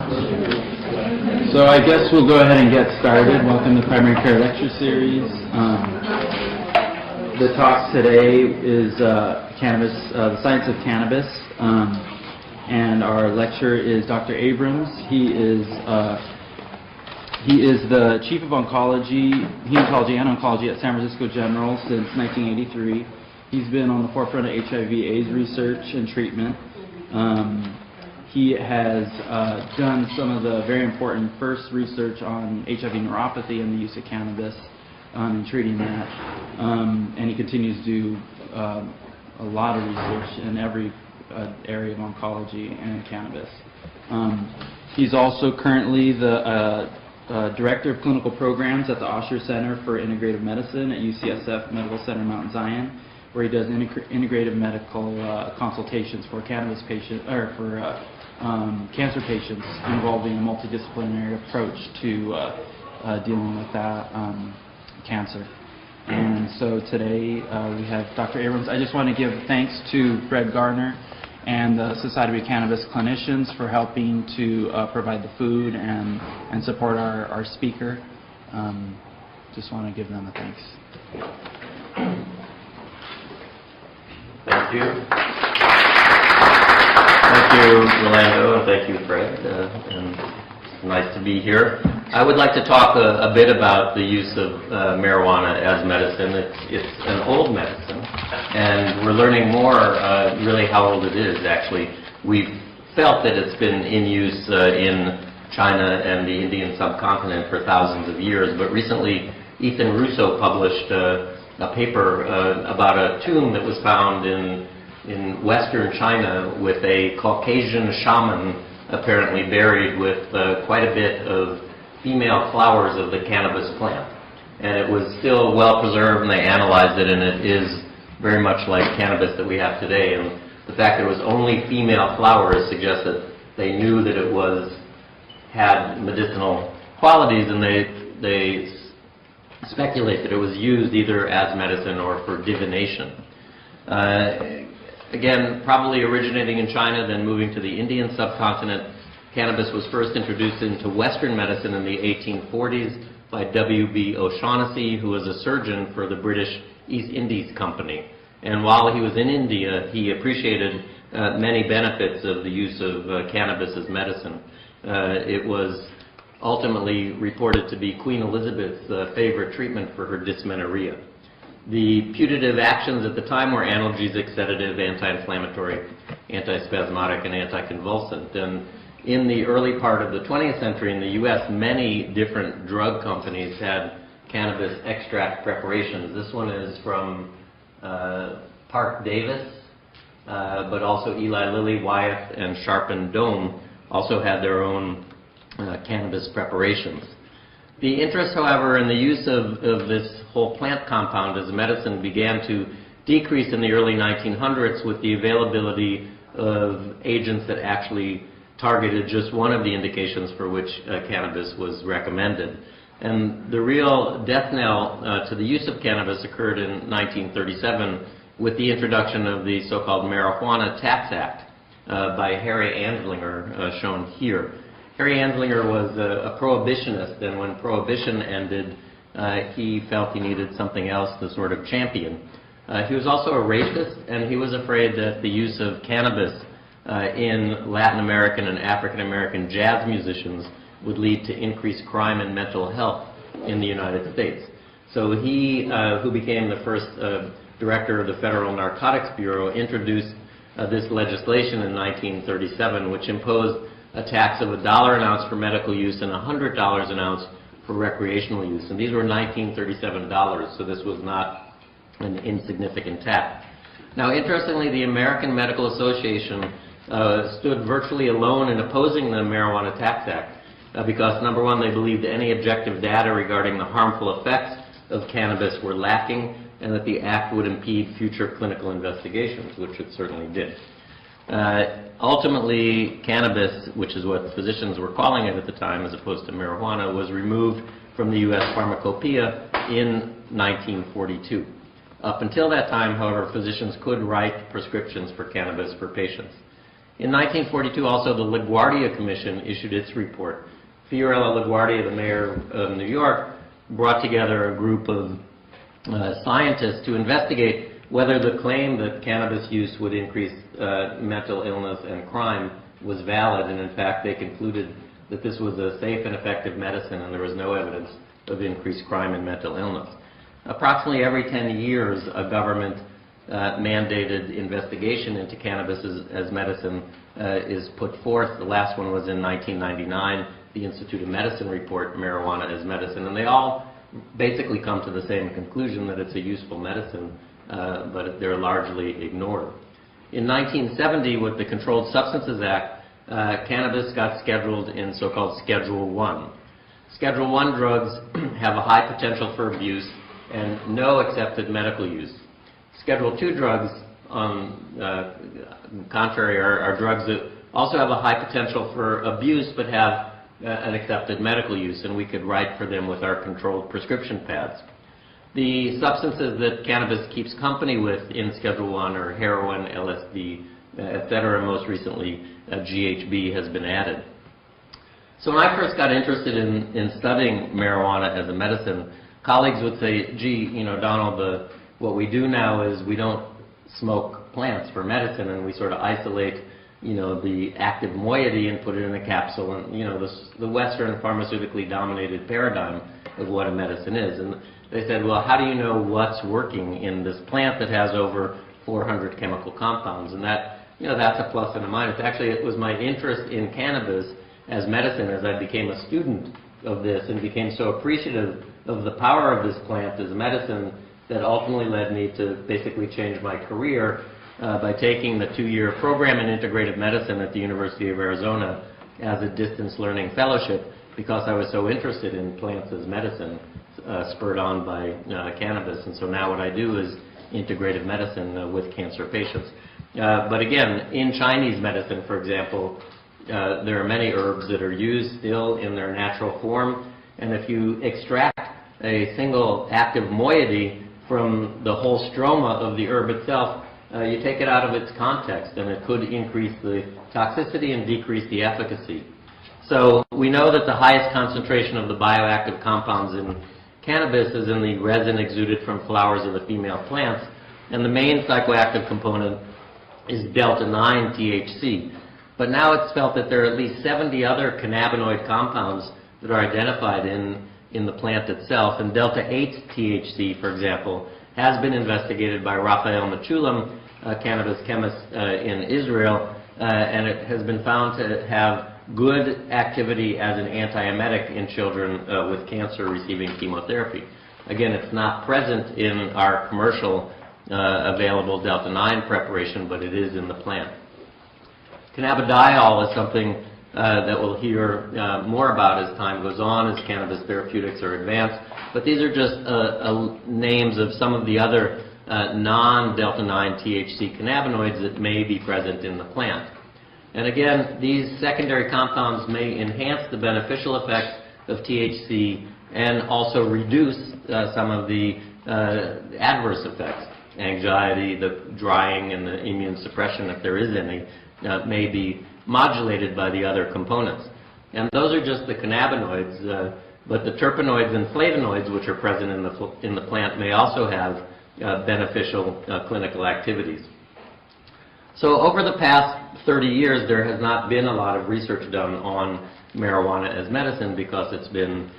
So I guess we'll go ahead and get started. Welcome to Primary Care Lecture Series. The talk today is cannabis, the science of cannabis, and our lecturer is Dr. Abrams. He is the Chief of Hematology and Oncology at San Francisco General since 1983. He's been on the forefront of HIV/AIDS research and treatment. He has done some of the very important first research on HIV neuropathy and the use of cannabis in treating that. And he continues to do a lot of research in every area of oncology and cannabis. He's also currently the Director of Clinical Programs at the Osher Center for Integrative Medicine at UCSF Medical Center Mount Zion, where he does integrative medical consultations for cannabis patients, or for cancer patients, involving a multidisciplinary approach to dealing with that cancer. And so today we have Dr. Abrams. I just want to give thanks to Fred Garner and the Society of Cannabis Clinicians for helping to provide the food and support our speaker. Just want to give them a thanks. Thank you. Thank you, Rolando, and thank you, Fred. And it's nice to be here. I would like to talk a bit about the use of marijuana as medicine. It's an old medicine, and we're learning more really how old it is, actually. We've felt that it's been in use in China and the Indian subcontinent for thousands of years, but recently Ethan Russo published a paper about a tomb that was found in western China with a Caucasian shaman apparently buried with quite a bit of female flowers of the cannabis plant. And it was still well preserved, and they analyzed it, and it is very much like cannabis that we have today. And the fact that it was only female flowers suggests that they knew that it had medicinal qualities, and they speculate that it was used either as medicine or for divination. Again, probably originating in China, then moving to the Indian subcontinent. Cannabis was first introduced into Western medicine in the 1840s by W.B. O'Shaughnessy, who was a surgeon for the British East Indies Company. And while he was in India, he appreciated many benefits of the use of cannabis as medicine. It was ultimately reported to be Queen Elizabeth's favorite treatment for her dysmenorrhea. The putative actions at the time were analgesic, sedative, anti-inflammatory, antispasmodic, and anticonvulsant. And in the early part of the 20th century in the U.S., many different drug companies had cannabis extract preparations. This one is from Park Davis, but also Eli Lilly, Wyeth, and Sharp and Dome also had their own cannabis preparations. The interest, however, in the use of this whole plant compound as a medicine began to decrease in the early 1900s with the availability of agents that actually targeted just one of the indications for which cannabis was recommended. And the real death knell to the use of cannabis occurred in 1937 with the introduction of the so-called Marijuana Tax Act by Harry Anslinger, shown here. Harry Anslinger was a prohibitionist, and when prohibition ended, he felt he needed something else to sort of champion. He was also a racist, and he was afraid that the use of cannabis in Latin American and African American jazz musicians would lead to increased crime and mental health in the United States. So he, who became the first director of the Federal Narcotics Bureau, introduced this legislation in 1937, which imposed a tax of $1 an ounce for medical use and $100 an ounce for recreational use. And these were 1937 dollars, so this was not an insignificant tax. Now, interestingly, the American Medical Association stood virtually alone in opposing the Marijuana Tax Act because, number one, they believed any objective data regarding the harmful effects of cannabis were lacking, and that the act would impede future clinical investigations, which it certainly did. Ultimately, cannabis, which is what physicians were calling it at the time as opposed to marijuana, was removed from the U.S. Pharmacopoeia in 1942. Up until that time, however, physicians could write prescriptions for cannabis for patients. In 1942, also, the LaGuardia Commission issued its report. Fiorella LaGuardia, the mayor of New York, brought together a group of scientists to investigate whether the claim that cannabis use would increase mental illness and crime was valid, and in fact they concluded that this was a safe and effective medicine and there was no evidence of increased crime and mental illness. Approximately every 10 years, a government mandated investigation into cannabis as medicine is put forth. The last one was in 1999, the Institute of Medicine report, Marijuana as Medicine, and they all basically come to the same conclusion, that it's a useful medicine, but they're largely ignored. In 1970, with the Controlled Substances Act, cannabis got scheduled in so-called Schedule I. Schedule I drugs have a high potential for abuse and no accepted medical use. Schedule II drugs, on contrary, are drugs that also have a high potential for abuse but have an accepted medical use, and we could write for them with our controlled prescription pads. The substances that cannabis keeps company with in Schedule I are heroin, LSD, etc. Most recently, GHB has been added. So when I first got interested in studying marijuana as a medicine, colleagues would say, gee, you know, Donald, what we do now is we don't smoke plants for medicine, and we sort of isolate, you know, the active moiety and put it in a capsule, and, you know, the Western pharmaceutically dominated paradigm of what a medicine is. And they said, well, how do you know what's working in this plant that has over 400 chemical compounds? And that, you know, that's a plus and a minus. Actually, it was my interest in cannabis as medicine as I became a student of this and became so appreciative of the power of this plant as medicine that ultimately led me to basically change my career by taking the 2-year program in integrative medicine at the University of Arizona as a distance learning fellowship, because I was so interested in plants as medicine, spurred on by cannabis. And so now what I do is integrative medicine with cancer patients. But again, in Chinese medicine, for example, there are many herbs that are used still in their natural form, and if you extract a single active moiety from the whole stroma of the herb itself, you take it out of its context, and it could increase the toxicity and decrease the efficacy. So we know that the highest concentration of the bioactive compounds in cannabis is in the resin exuded from flowers of the female plants, and the main psychoactive component is delta-9 THC. But now it's felt that there are at least 70 other cannabinoid compounds that are identified in the plant itself, and delta-8 THC, for example, has been investigated by Raphael Mechoulam, a cannabis chemist in Israel, and it has been found to have good activity as an antiemetic in children with cancer receiving chemotherapy. Again, it's not present in our commercial available delta-9 preparation, but it is in the plant. Cannabidiol is something that we'll hear more about as time goes on, as cannabis therapeutics are advanced. But these are just names of some of the other non-delta-9 THC cannabinoids that may be present in the plant. And again, these secondary compounds may enhance the beneficial effects of THC and also reduce some of the adverse effects. Anxiety, the drying, and the immune suppression, if there is any, may be modulated by the other components. And those are just the cannabinoids, but the terpenoids and flavonoids, which are present in the plant, may also have beneficial clinical activities. So over the past 30 years, there has not been a lot of research done on marijuana as medicine because it's been,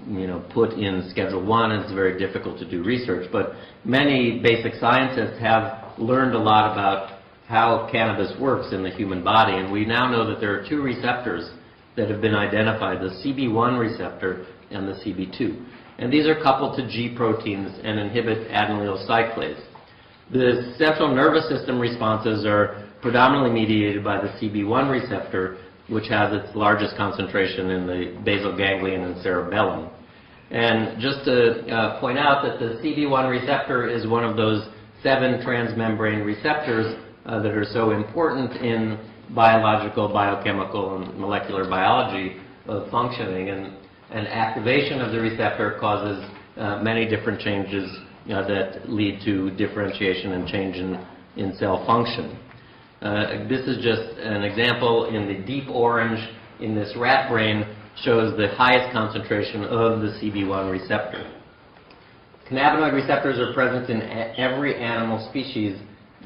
you know, put in Schedule I, and it's very difficult to do research. But many basic scientists have learned a lot about how cannabis works in the human body, and we now know that there are 2 receptors that have been identified, the CB1 receptor and the CB2. And these are coupled to G proteins and inhibit adenylyl cyclase. The central nervous system responses are predominantly mediated by the CB1 receptor, which has its largest concentration in the basal ganglion and cerebellum. And just to point out that the CB1 receptor is one of those 7 transmembrane receptors that are so important in biological, biochemical, and molecular biology of functioning. And activation of the receptor causes many different changes that lead to differentiation and change in cell function. This is just an example in the deep orange in this rat brain shows the highest concentration of the CB1 receptor. Cannabinoid receptors are present in every animal species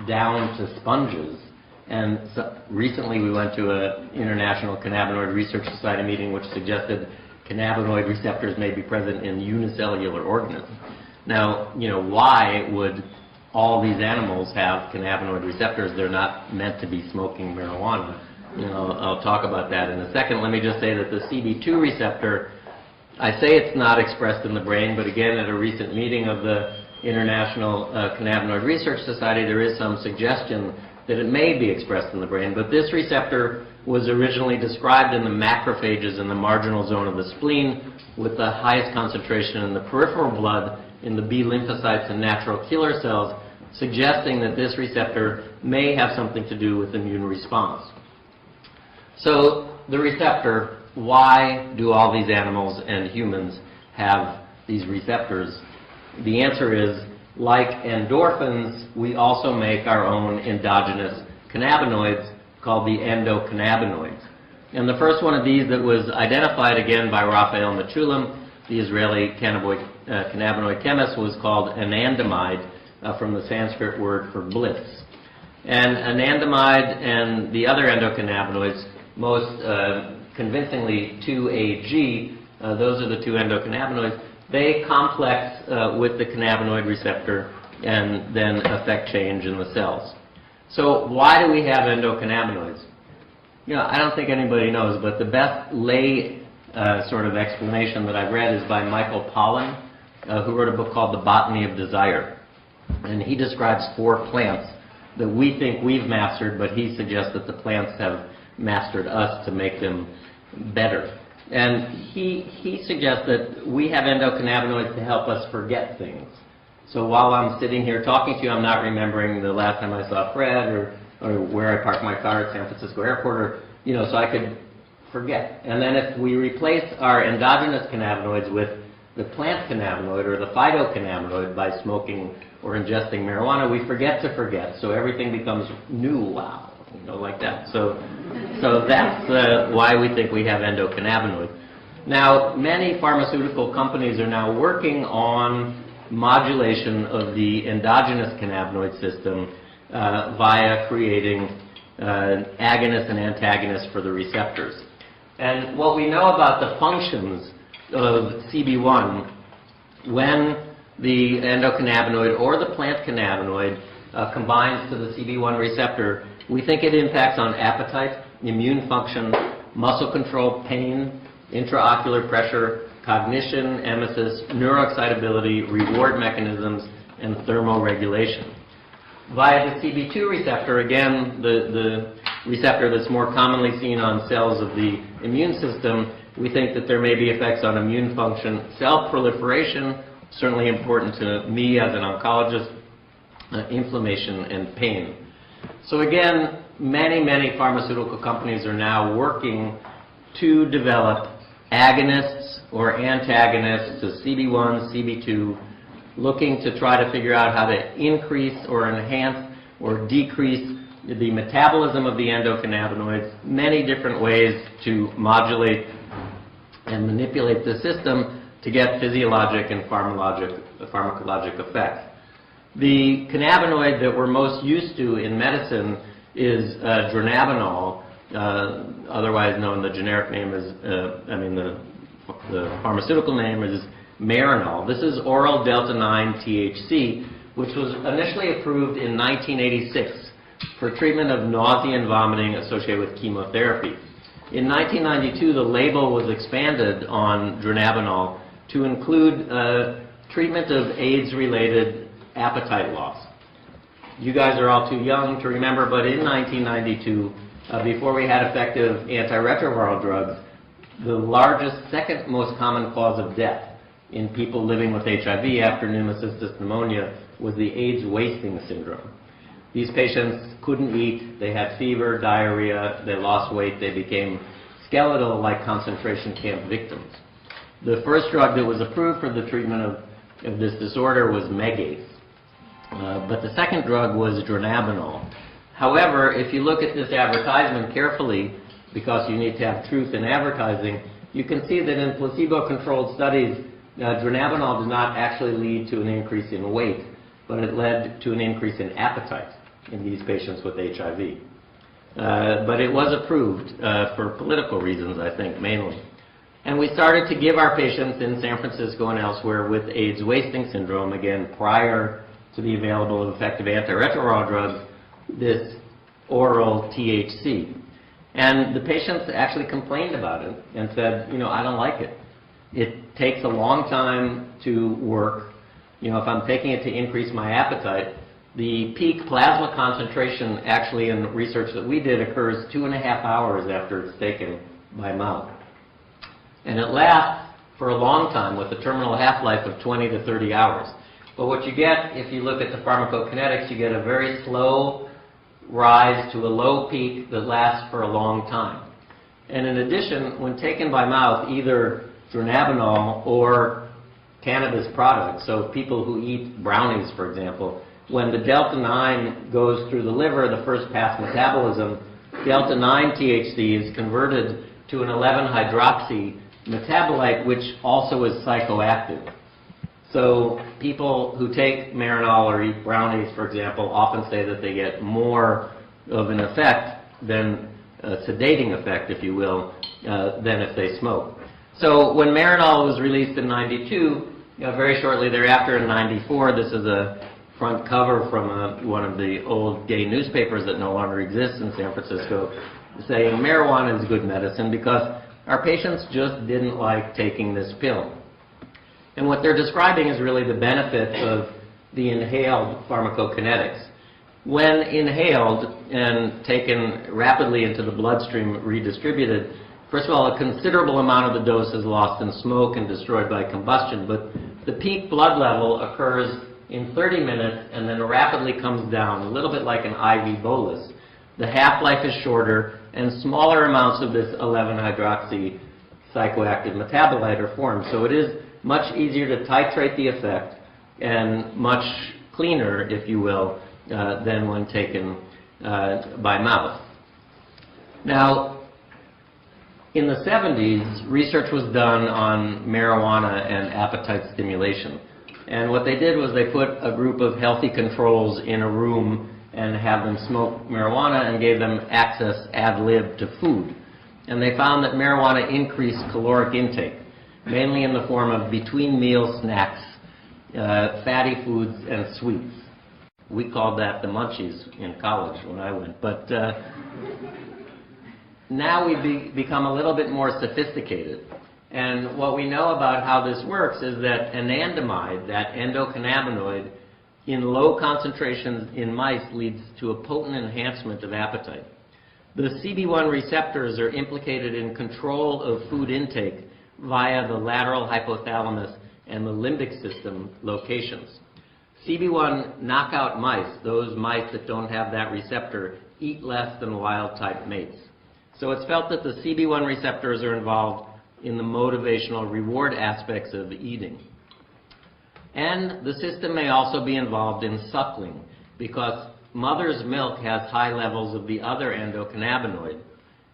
down to sponges. And so recently we went to an International Cannabinoid Research Society meeting which suggested cannabinoid receptors may be present in unicellular organisms. Now, why would all these animals have cannabinoid receptors? They're not meant to be smoking marijuana. I'll talk about that in a second. Let me just say that the CB2 receptor, I say it's not expressed in the brain, but again, at a recent meeting of the International Cannabinoid Research Society, there is some suggestion that it may be expressed in the brain. But this receptor was originally described in the macrophages in the marginal zone of the spleen, with the highest concentration in the peripheral blood in the B lymphocytes and natural killer cells, suggesting that this receptor may have something to do with immune response. So the receptor, why do all these animals and humans have these receptors? The answer is, like endorphins, we also make our own endogenous cannabinoids called the endocannabinoids. And the first one of these that was identified again by Raphael Mechoulam, the Israeli cannabinoid chemist, was called anandamide, from the Sanskrit word for bliss. And anandamide and the other endocannabinoids, most convincingly 2-AG, those are the two endocannabinoids, they complex with the cannabinoid receptor and then affect change in the cells. So why do we have endocannabinoids? I don't think anybody knows, but the best lay sort of explanation that I've read is by Michael Pollan, who wrote a book called The Botany of Desire. And he describes 4 plants that we think we've mastered, but he suggests that the plants have mastered us to make them better. And he suggests that we have endocannabinoids to help us forget things. So while I'm sitting here talking to you, I'm not remembering the last time I saw Fred or where I parked my car at San Francisco Airport, or, so I could forget. And then if we replace our endogenous cannabinoids with the plant cannabinoid or the phytocannabinoid by smoking or ingesting marijuana, we forget to forget. So everything becomes new, wow. Like that. So that's why we think we have endocannabinoids. Now, many pharmaceutical companies are now working on modulation of the endogenous cannabinoid system via creating agonists and antagonists for the receptors. And what we know about the functions of CB1, when the endocannabinoid or the plant cannabinoid combines to the CB1 receptor, we think it impacts on appetite, immune function, muscle control, pain, intraocular pressure, cognition, emesis, neuroexcitability, reward mechanisms, and thermoregulation. Via the CB2 receptor, again, the receptor that's more commonly seen on cells of the immune system, we think that there may be effects on immune function, cell proliferation, certainly important to me as an oncologist, inflammation, and pain. So again, many pharmaceutical companies are now working to develop agonists or antagonists to CB1, CB2, looking to try to figure out how to increase or enhance or decrease the metabolism of the endocannabinoids, many different ways to modulate and manipulate the system to get physiologic and pharmacologic effects. The cannabinoid that we're most used to in medicine is dronabinol, otherwise known, the generic name is, the pharmaceutical name is Marinol. This is oral delta-9 THC, which was initially approved in 1986 for treatment of nausea and vomiting associated with chemotherapy. In 1992, the label was expanded on dronabinol to include treatment of AIDS-related appetite loss. You guys are all too young to remember, but in 1992, before we had effective antiretroviral drugs, the largest, second most common cause of death in people living with HIV after pneumocystis pneumonia was the AIDS wasting syndrome. These patients couldn't eat, they had fever, diarrhea, they lost weight, they became skeletal like concentration camp victims. The first drug that was approved for the treatment of this disorder was Megace. But the second drug was dronabinol. However, if you look at this advertisement carefully, because you need to have truth in advertising, you can see that in placebo-controlled studies, dronabinol did not actually lead to an increase in weight, but it led to an increase in appetite in these patients with HIV. But it was approved for political reasons, I think, mainly. And we started to give our patients in San Francisco and elsewhere with AIDS wasting syndrome, again, prior to the available effective antiretroviral drugs, this oral THC. And the patients actually complained about it and said, I don't like it. It takes a long time to work. If I'm taking it to increase my appetite, the peak plasma concentration actually in research that we did occurs 2.5 hours after it's taken by mouth. And it lasts for a long time with a terminal half-life of 20 to 30 hours. But what you get, if you look at the pharmacokinetics, you get a very slow rise to a low peak that lasts for a long time. And in addition, when taken by mouth, either dronabinol or cannabis products, so people who eat brownies, for example, when the delta-9 goes through the liver, the first pass metabolism, delta-9 THC is converted to an 11-hydroxy metabolite, which also is psychoactive. So people who take Marinol or eat brownies, for example, often say that they get more of an effect than a sedating effect, if you will, than if they smoke. So when Marinol was released in '92, very shortly thereafter in '94, this is a front cover from one of the old gay newspapers that no longer exists in San Francisco, saying marijuana is good medicine because our patients just didn't like taking this pill. And what they're describing is really the benefit of the inhaled pharmacokinetics. When inhaled and taken rapidly into the bloodstream, redistributed, first of all, a considerable amount of the dose is lost in smoke and destroyed by combustion, but the peak blood level occurs in 30 minutes and then rapidly comes down, a little bit like an IV bolus. The half-life is shorter, and smaller amounts of this 11-hydroxy psychoactive metabolite are formed. So it is much easier to titrate the effect and much cleaner, if you will, than when taken by mouth. Now, in the 70s, research was done on marijuana and appetite stimulation. And what they did was they put a group of healthy controls in a room and have them smoke marijuana and gave them access ad lib to food. And they found that marijuana increased caloric intake, mainly in the form of between-meal snacks, fatty foods, and sweets. We called that the munchies in college when I went. But now we've become a little bit more sophisticated. And what we know about how this works is that anandamide, that endocannabinoid, in low concentrations in mice leads to a potent enhancement of appetite. The CB1 receptors are implicated in control of food intake via the lateral hypothalamus and the limbic system locations. CB1 knockout mice, those mice that don't have that receptor, eat less than wild-type mates. So it's felt that the CB1 receptors are involved in the motivational reward aspects of eating. And the system may also be involved in suckling, because mother's milk has high levels of the other endocannabinoid.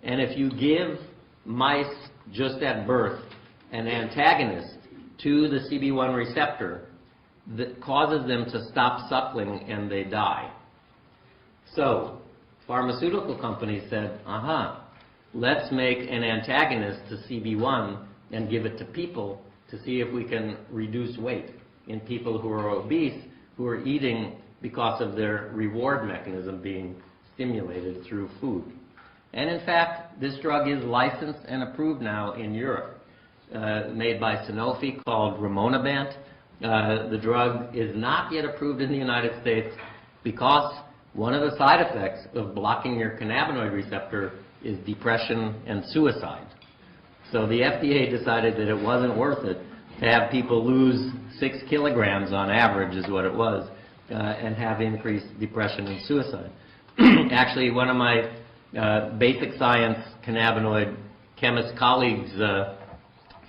And if you give mice just at birth an antagonist to the CB1 receptor, that causes them to stop suckling and they die. So, pharmaceutical companies said, let's make an antagonist to CB1 and give it to people to see if we can reduce weight in people who are obese, who are eating because of their reward mechanism being stimulated through food. And in fact, this drug is licensed and approved now in Europe, made by Sanofi, called Rimonabant. The drug is not yet approved in the United States because one of the side effects of blocking your cannabinoid receptor is depression and suicide. So the FDA decided that it wasn't worth it to have people lose 6 kilograms on average, is what it was, and have increased depression and suicide. Actually, one of my basic science cannabinoid chemist colleagues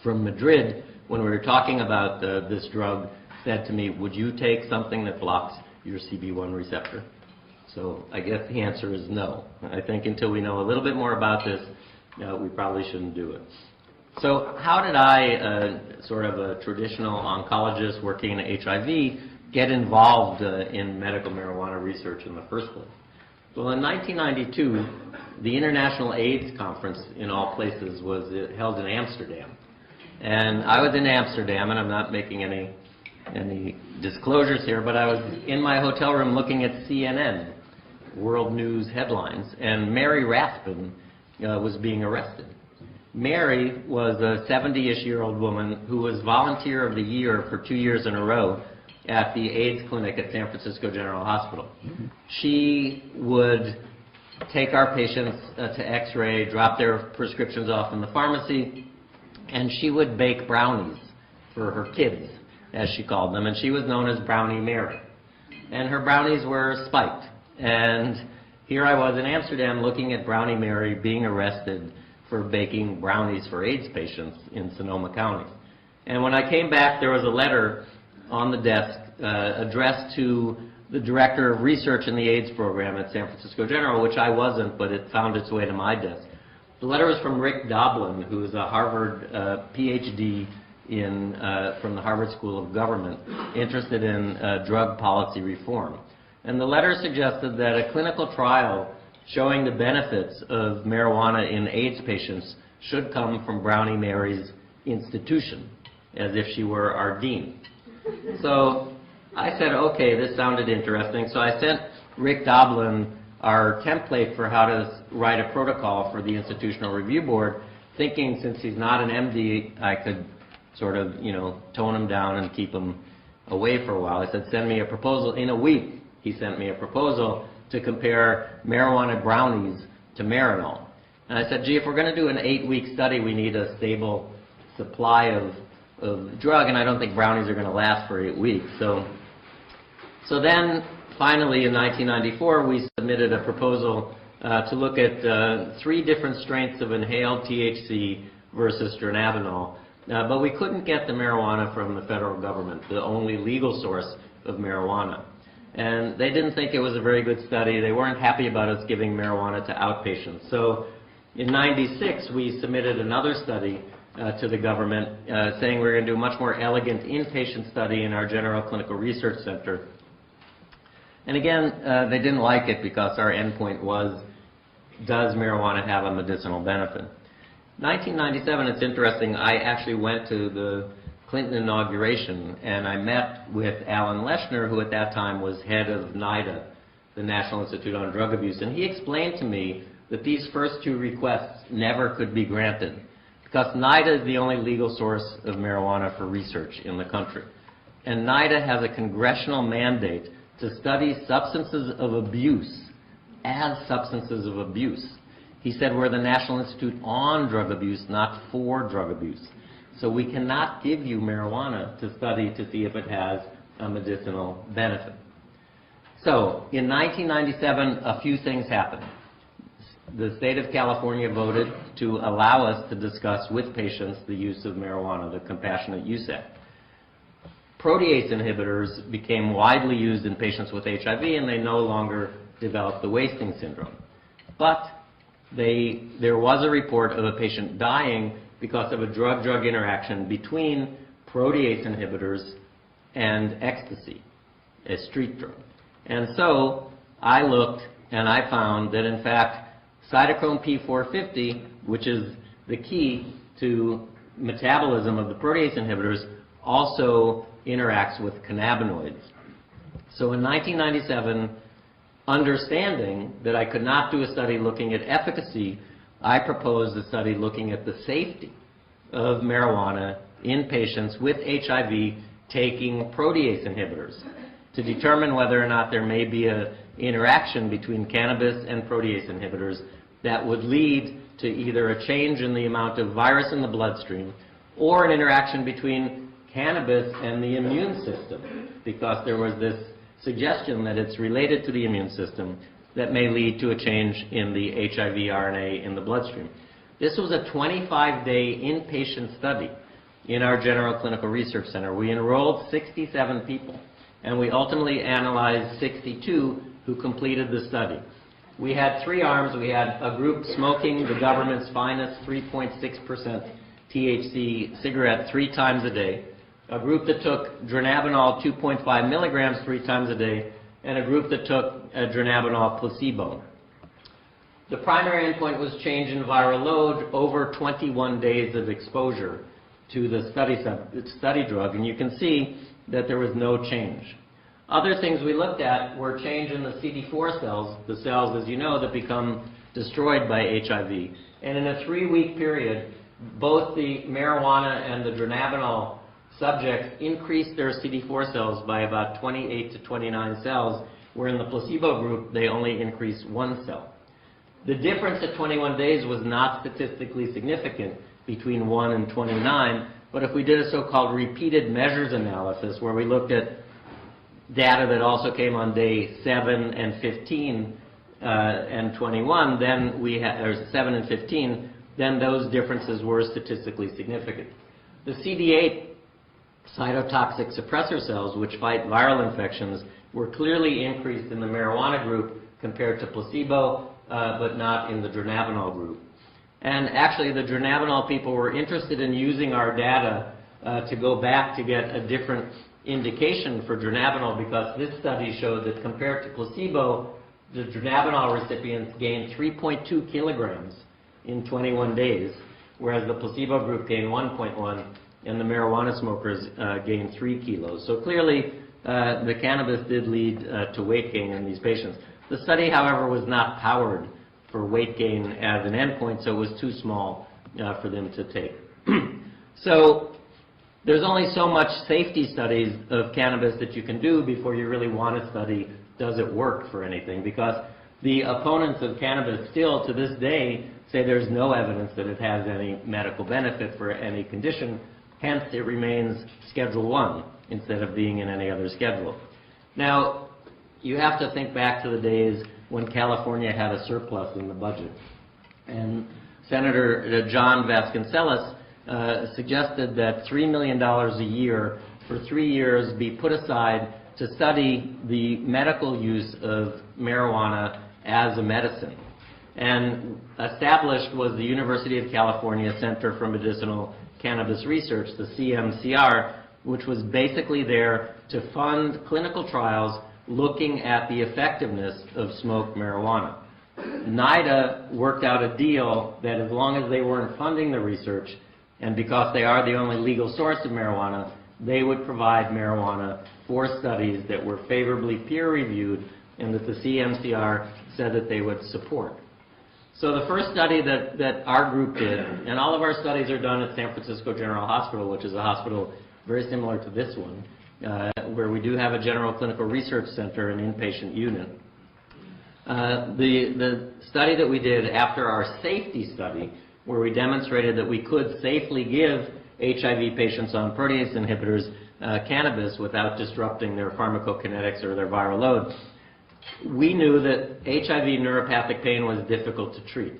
from Madrid, when we were talking about this drug, said to me, would you take something that blocks your CB1 receptor? So I guess the answer is no. I think until we know a little bit more about this, we probably shouldn't do it. So how did I, sort of a traditional oncologist working in HIV, get involved in medical marijuana research in the first place? Well, in 1992, the International AIDS Conference, in all places, was held in Amsterdam. And I was in Amsterdam, and I'm not making any disclosures here, but I was in my hotel room looking at CNN, world news headlines, and Mary Rathbun was being arrested. Mary was a 70-ish-year-old woman who was Volunteer of the Year for 2 years in a row at the AIDS clinic at San Francisco General Hospital. She would take our patients to X-ray, drop their prescriptions off in the pharmacy, and she would bake brownies for her kids, as she called them, and she was known as Brownie Mary. And her brownies were spiked. And here I was in Amsterdam looking at Brownie Mary being arrested for baking brownies for AIDS patients in Sonoma County. And when I came back, there was a letter on the desk addressed to the Director of Research in the AIDS program at San Francisco General, which I wasn't, but it found its way to my desk. The letter was from Rick Doblin, who is a Harvard PhD from the Harvard School of Government, interested in drug policy reform. And the letter suggested that a clinical trial showing the benefits of marijuana in AIDS patients should come from Brownie Mary's institution, as if she were our dean. So I said, okay, this sounded interesting. So I sent Rick Doblin our template for how to write a protocol for the Institutional Review Board, thinking since he's not an MD, I could sort of, tone him down and keep him away for a while. I said, send me a proposal. In a week, he sent me a proposal to compare marijuana brownies to Marinol. And I said, gee, if we're going to do an 8-week study, we need a stable supply of drug, and I don't think brownies are going to last for 8 weeks. So then, finally, in 1994, we submitted a proposal to look at 3 different strengths of inhaled THC versus dronabinol. But we couldn't get the marijuana from the federal government, the only legal source of marijuana. And they didn't think it was a very good study. They weren't happy about us giving marijuana to outpatients. So in '96, we submitted another study to the government saying we were going to do a much more elegant inpatient study in our General Clinical Research Center. And again, they didn't like it because our endpoint was, does marijuana have a medicinal benefit? 1997, it's interesting, I actually went to the Clinton inauguration, and I met with Alan Leshner, who at that time was head of NIDA, the National Institute on Drug Abuse, and he explained to me that these first 2 requests never could be granted because NIDA is the only legal source of marijuana for research in the country. And NIDA has a congressional mandate to study substances of abuse as substances of abuse. He said we're the National Institute on Drug Abuse, not for drug abuse. So we cannot give you marijuana to study to see if it has a medicinal benefit. So in 1997, a few things happened. The state of California voted to allow us to discuss with patients the use of marijuana, the Compassionate Use Act. Protease inhibitors became widely used in patients with HIV, and they no longer developed the wasting syndrome. But there was a report of a patient dying because of a drug-drug interaction between protease inhibitors and ecstasy, a street drug. And so I looked and I found that in fact cytochrome P450, which is the key to metabolism of the protease inhibitors, also interacts with cannabinoids. So in 1997, understanding that I could not do a study looking at efficacy, I proposed a study looking at the safety of marijuana in patients with HIV taking protease inhibitors to determine whether or not there may be an interaction between cannabis and protease inhibitors that would lead to either a change in the amount of virus in the bloodstream or an interaction between cannabis and the immune system, because there was this suggestion that it's related to the immune system that may lead to a change in the HIV RNA in the bloodstream. This was a 25-day inpatient study in our General Clinical Research Center. We enrolled 67 people, and we ultimately analyzed 62 who completed the study. We had three arms. We had a group smoking the government's finest 3.6% THC cigarette 3 times a day, a group that took dronabinol 2.5 milligrams 3 times a day, and a group that took dronabinol placebo. The primary endpoint was change in viral load over 21 days of exposure to the study drug, and you can see that there was no change. Other things we looked at were change in the CD4 cells, the cells, as you know, that become destroyed by HIV. And in a 3-week period, both the marijuana and the dronabinol subjects increased their CD4 cells by about 28 to 29 cells, where in the placebo group, they only increased 1 cell. The difference at 21 days was not statistically significant between 1 and 29, but if we did a so-called repeated measures analysis, where we looked at data that also came on day 7 and 15 and 21, then we had, or 7 and 15, then those differences were statistically significant. The CD8 cytotoxic suppressor cells, which fight viral infections, were clearly increased in the marijuana group compared to placebo, but not in the dronabinol group. And actually, the dronabinol people were interested in using our data to go back to get a different indication for dronabinol, because this study showed that compared to placebo, the dronabinol recipients gained 3.2 kilograms in 21 days, whereas the placebo group gained 1.1 and the marijuana smokers gained 3 kilos. So clearly, the cannabis did lead to weight gain in these patients. The study, however, was not powered for weight gain as an endpoint, so it was too small for them to take. So there's only so much safety studies of cannabis that you can do before you really want to study, does it work for anything? Because the opponents of cannabis still, to this day, say there's no evidence that it has any medical benefit for any condition, hence it remains Schedule 1 instead of being in any other schedule. Now, you have to think back to the days when California had a surplus in the budget. And Senator John Vasconcellos suggested that $3 million a year for 3 years be put aside to study the medical use of marijuana as a medicine. And established was the University of California Center for Medicinal Cannabis Research, the CMCR, which was basically there to fund clinical trials looking at the effectiveness of smoked marijuana. NIDA worked out a deal that as long as they weren't funding the research, and because they are the only legal source of marijuana, they would provide marijuana for studies that were favorably peer-reviewed and that the CMCR said that they would support. So the first study that our group did, and all of our studies are done at San Francisco General Hospital, which is a hospital very similar to this one, where we do have a general clinical research center and inpatient unit. The study that we did after our safety study, where we demonstrated that we could safely give HIV patients on protease inhibitors cannabis without disrupting their pharmacokinetics or their viral load, we knew that HIV neuropathic pain was difficult to treat.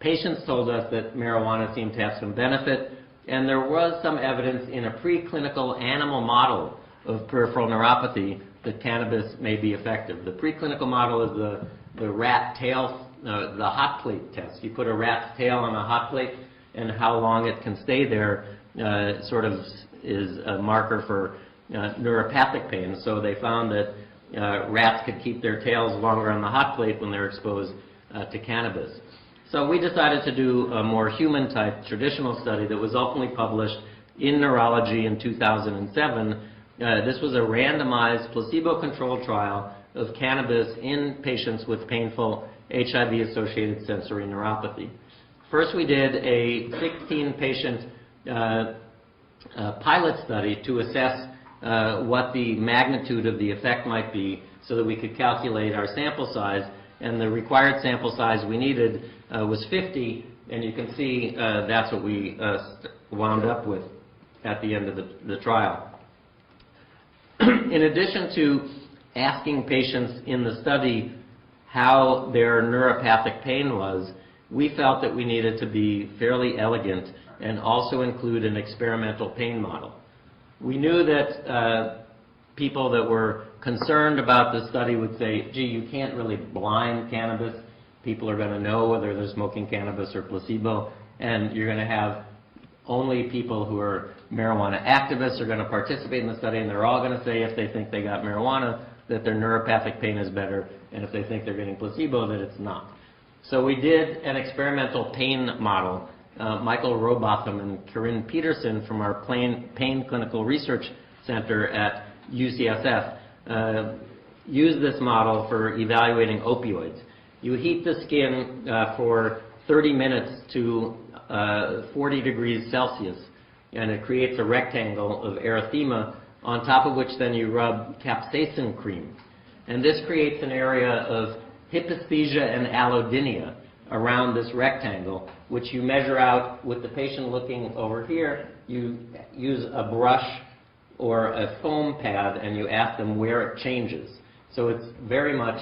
Patients told us that marijuana seemed to have some benefit, and there was some evidence in a preclinical animal model of peripheral neuropathy that cannabis may be effective. The preclinical model is the rat tail, the hot plate test. You put a rat's tail on a hot plate, and how long it can stay there sort of is a marker for neuropathic pain. So they found that rats could keep their tails longer on the hot plate when they're exposed to cannabis. So we decided to do a more human-type traditional study that was ultimately published in Neurology in 2007. This was a randomized placebo-controlled trial of cannabis in patients with painful HIV-associated sensory neuropathy. First, we did a 16-patient pilot study to assess what the magnitude of the effect might be so that we could calculate our sample size, and the required sample size we needed was 50, and you can see that's what we wound up with at the end of the trial. In addition to asking patients in the study how their neuropathic pain was, we felt that we needed to be fairly elegant and also include an experimental pain model. We knew that people that were concerned about the study would say, gee, you can't really blind cannabis. People are going to know whether they're smoking cannabis or placebo, and you're going to have only people who are marijuana activists are going to participate in the study, and they're all going to say if they think they got marijuana that their neuropathic pain is better, and if they think they're getting placebo that it's not. So we did an experimental pain model. Michael Robotham and Corinne Peterson from our Pain Clinical Research Center at UCSF used this model for evaluating opioids. You heat the skin for 30 minutes to 40 degrees Celsius, and it creates a rectangle of erythema, on top of which then you rub capsaicin cream. And this creates an area of hyposthesia and allodynia around this rectangle, which you measure out with the patient looking over here. You use a brush or a foam pad and you ask them where it changes. So it's very much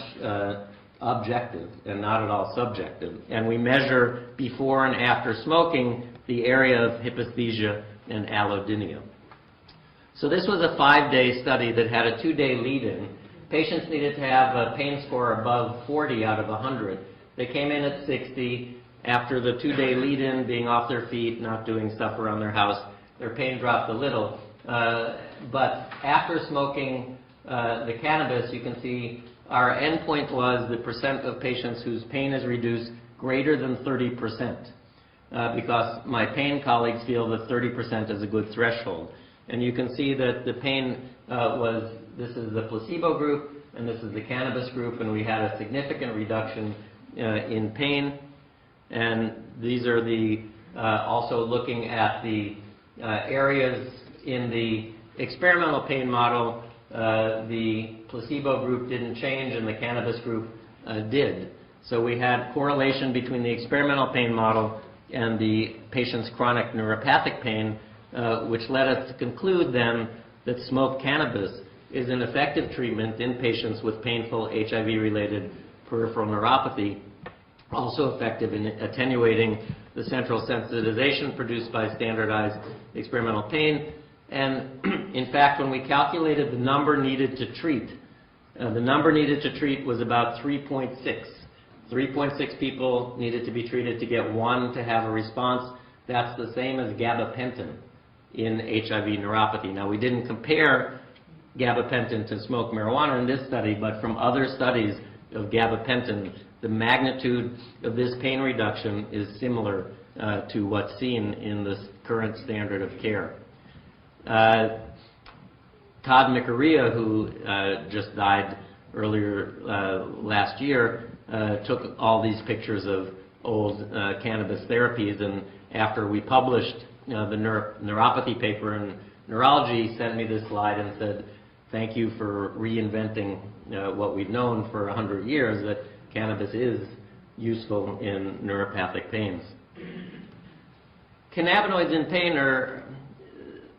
objective and not at all subjective. And we measure before and after smoking the area of hyposthesia and allodynia. So this was a 5-day study that had a 2-day lead-in. Patients needed to have a pain score above 40 out of 100. They came in at 60. After the 2-day lead-in, being off their feet, not doing stuff around their house, their pain dropped a little. But after smoking the cannabis, you can see our endpoint was the percent of patients whose pain is reduced greater than 30%, because my pain colleagues feel that 30% is a good threshold. And you can see that the pain this is the placebo group, and this is the cannabis group, and we had a significant reduction in pain. And these are the also looking at the areas in the experimental pain model. The placebo group didn't change, and the cannabis group did. So we had correlation between the experimental pain model and the patient's chronic neuropathic pain, which led us to conclude then that smoked cannabis is an effective treatment in patients with painful HIV-related peripheral neuropathy, also effective in attenuating the central sensitization produced by standardized experimental pain. And in fact, when we calculated the number needed to treat, the number needed to treat was about 3.6. 3.6 people needed to be treated to get 1 to have a response. That's the same as gabapentin in HIV neuropathy. Now, we didn't compare gabapentin to smoked marijuana in this study, but from other studies of gabapentin, the magnitude of this pain reduction is similar to what's seen in the current standard of care. Todd Mikaria, who just died earlier last year, took all these pictures of old cannabis therapies, and after we published the neuropathy paper in Neurology, he sent me this slide and said, thank you for reinventing what we've known for 100 years, that cannabis is useful in neuropathic pains. Cannabinoids in pain are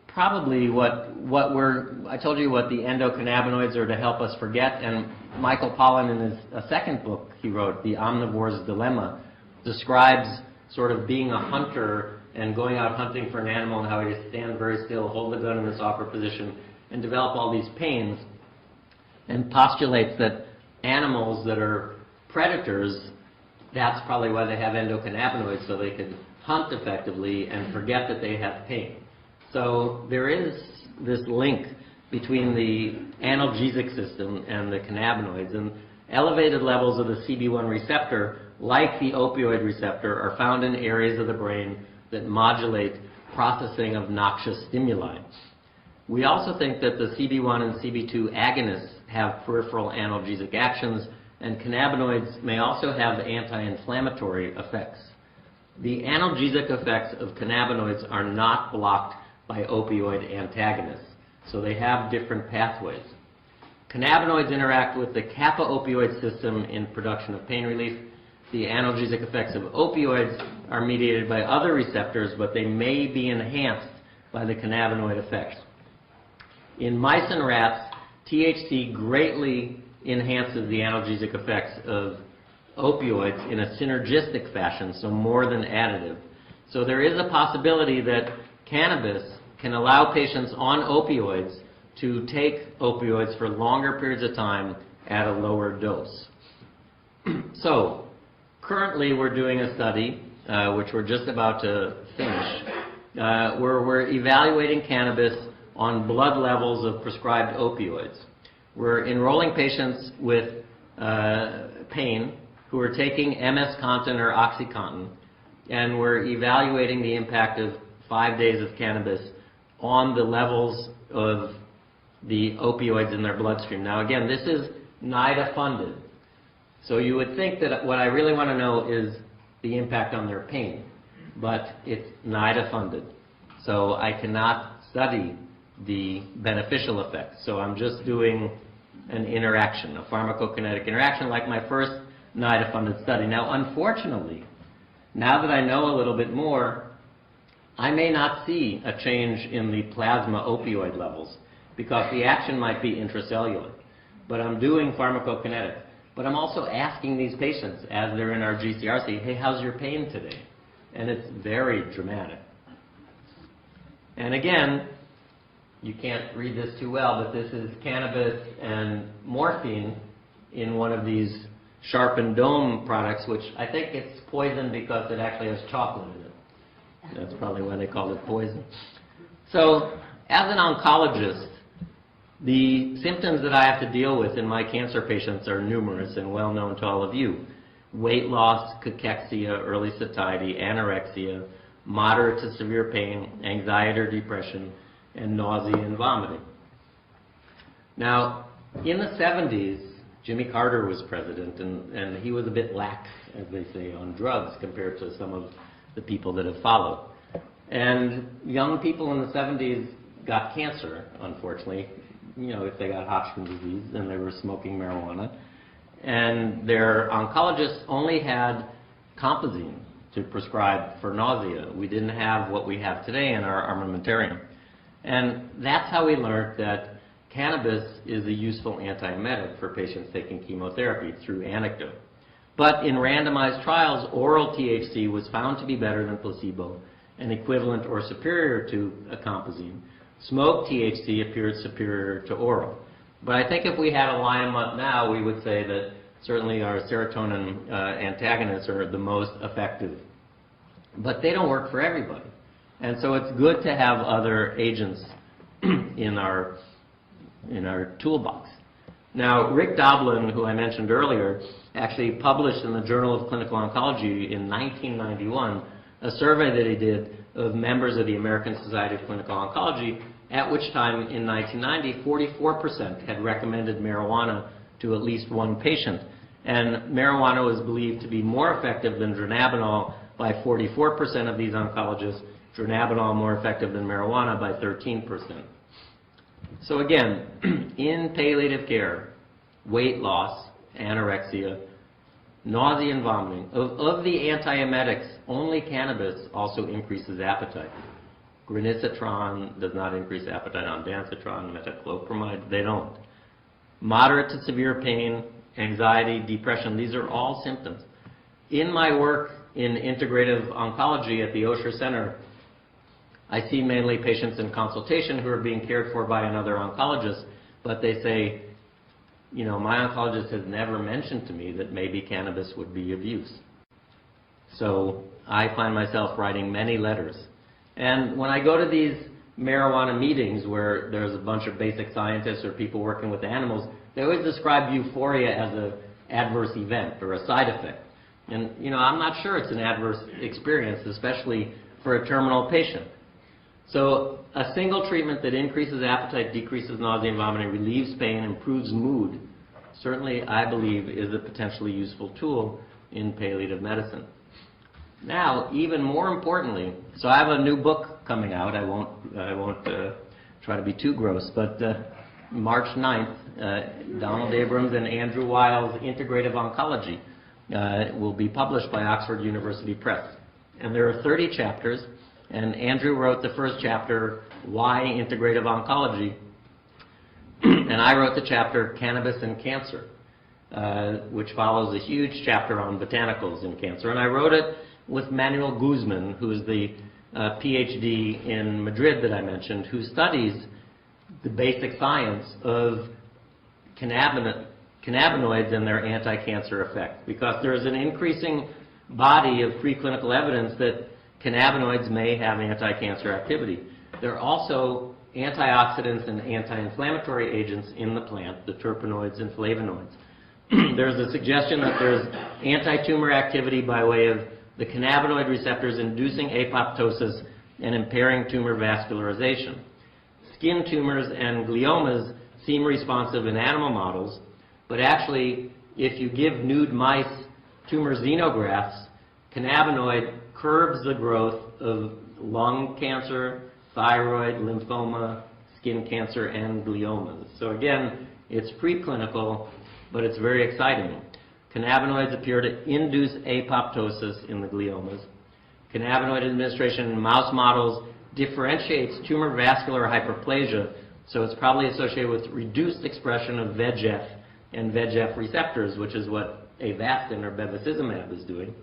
probably I told you what the endocannabinoids are to help us forget, and Michael Pollan in his second book he wrote, The Omnivore's Dilemma, describes sort of being a hunter and going out hunting for an animal and how he just stand very still, hold the gun in this awkward position, and develop all these pains, and postulates that animals that are predators, that's probably why they have endocannabinoids, so they can hunt effectively and forget that they have pain. So there is this link between the analgesic system and the cannabinoids, and elevated levels of the CB1 receptor, like the opioid receptor, are found in areas of the brain that modulate processing of noxious stimuli. We also think that the CB1 and CB2 agonists have peripheral analgesic actions, and cannabinoids may also have anti-inflammatory effects. The analgesic effects of cannabinoids are not blocked by opioid antagonists, so they have different pathways. Cannabinoids interact with the kappa opioid system in production of pain relief. The analgesic effects of opioids are mediated by other receptors, but they may be enhanced by the cannabinoid effects. In mice and rats, THC greatly enhances the analgesic effects of opioids in a synergistic fashion, so more than additive. So there is a possibility that cannabis can allow patients on opioids to take opioids for longer periods of time at a lower dose. So, currently we're doing a study, which we're just about to finish, where we're evaluating cannabis on blood levels of prescribed opioids. We're enrolling patients with pain who are taking MS-Contin or OxyContin, and we're evaluating the impact of 5 days of cannabis on the levels of the opioids in their bloodstream. Now again, this is NIDA funded. So you would think that what I really want to know is the impact on their pain, but it's NIDA funded. So I cannot study the beneficial effects. So I'm just doing an interaction, a pharmacokinetic interaction, like my first NIDA funded study. Now unfortunately, now that I know a little bit more, I may not see a change in the plasma opioid levels because the action might be intracellular. But I'm doing pharmacokinetics. But I'm also asking these patients, as they're in our GCRC, hey, how's your pain today? And it's very dramatic. And again, you can't read this too well, but this is cannabis and morphine in one of these sharpened dome products, which I think it's poison because it actually has chocolate in it. That's probably why they call it poison. So, as an oncologist, the symptoms that I have to deal with in my cancer patients are numerous and well known to all of you. Weight loss, cachexia, early satiety, anorexia, moderate to severe pain, anxiety or depression, and nausea and vomiting. Now, in the 70s, Jimmy Carter was president, and he was a bit lax, as they say, on drugs compared to some of the people that have followed. And young people in the 70s got cancer, unfortunately, if they got Hodgkin's disease and they were smoking marijuana. And their oncologists only had compazine to prescribe for nausea. We didn't have what we have today in our armamentarium. And that's how we learned that cannabis is a useful antiemetic for patients taking chemotherapy, through anecdote. But in randomized trials, oral THC was found to be better than placebo and equivalent or superior to a compazine. Smoked THC appeared superior to oral. But I think if we had a line up now, we would say that certainly our serotonin antagonists are the most effective. But they don't work for everybody. And so it's good to have other agents in our toolbox. Now, Rick Doblin, who I mentioned earlier, actually published in the Journal of Clinical Oncology in 1991 a survey that he did of members of the American Society of Clinical Oncology, at which time in 1990, 44% had recommended marijuana to at least one patient. And marijuana was believed to be more effective than dronabinol by 44% of these oncologists, dronabinol more effective than marijuana by 13%. So again, in palliative care, weight loss, anorexia, nausea and vomiting, of the antiemetics, only cannabis also increases appetite. Granisetron does not increase appetite. Ondansetron, metoclopramide, they don't. Moderate to severe pain, anxiety, depression, these are all symptoms. In my work in integrative oncology at the Osher Center, I see mainly patients in consultation who are being cared for by another oncologist, but they say, my oncologist has never mentioned to me that maybe cannabis would be of use. So I find myself writing many letters. And when I go to these marijuana meetings where there's a bunch of basic scientists or people working with animals, they always describe euphoria as an adverse event or a side effect. And, I'm not sure it's an adverse experience, especially for a terminal patient. So a single treatment that increases appetite, decreases nausea and vomiting, relieves pain, improves mood, certainly I believe is a potentially useful tool in palliative medicine. Now, even more importantly, so I have a new book coming out. I won't try to be too gross, but March 9th, Donald Abrams and Andrew Weil's Integrative Oncology will be published by Oxford University Press. And there are 30 chapters, and Andrew wrote the first chapter, Why Integrative Oncology, and I wrote the chapter, Cannabis and Cancer, which follows a huge chapter on botanicals in cancer. And I wrote it with Manuel Guzman, who is the PhD in Madrid that I mentioned, who studies the basic science of cannabinoids and their anti-cancer effect, because there's an increasing body of preclinical evidence that cannabinoids may have anti-cancer activity. There are also antioxidants and anti-inflammatory agents in the plant, the terpenoids and flavonoids. There's a suggestion that there's anti-tumor activity by way of the cannabinoid receptors inducing apoptosis and impairing tumor vascularization. Skin tumors and gliomas seem responsive in animal models, but actually, if you give nude mice tumor xenografts, cannabinoid curbs the growth of lung cancer, thyroid, lymphoma, skin cancer, and gliomas. So again, it's preclinical, but it's very exciting. Cannabinoids appear to induce apoptosis in the gliomas. Cannabinoid administration in mouse models differentiates tumor vascular hyperplasia, so it's probably associated with reduced expression of VEGF and VEGF receptors, which is what Avastin or bevacizumab is doing.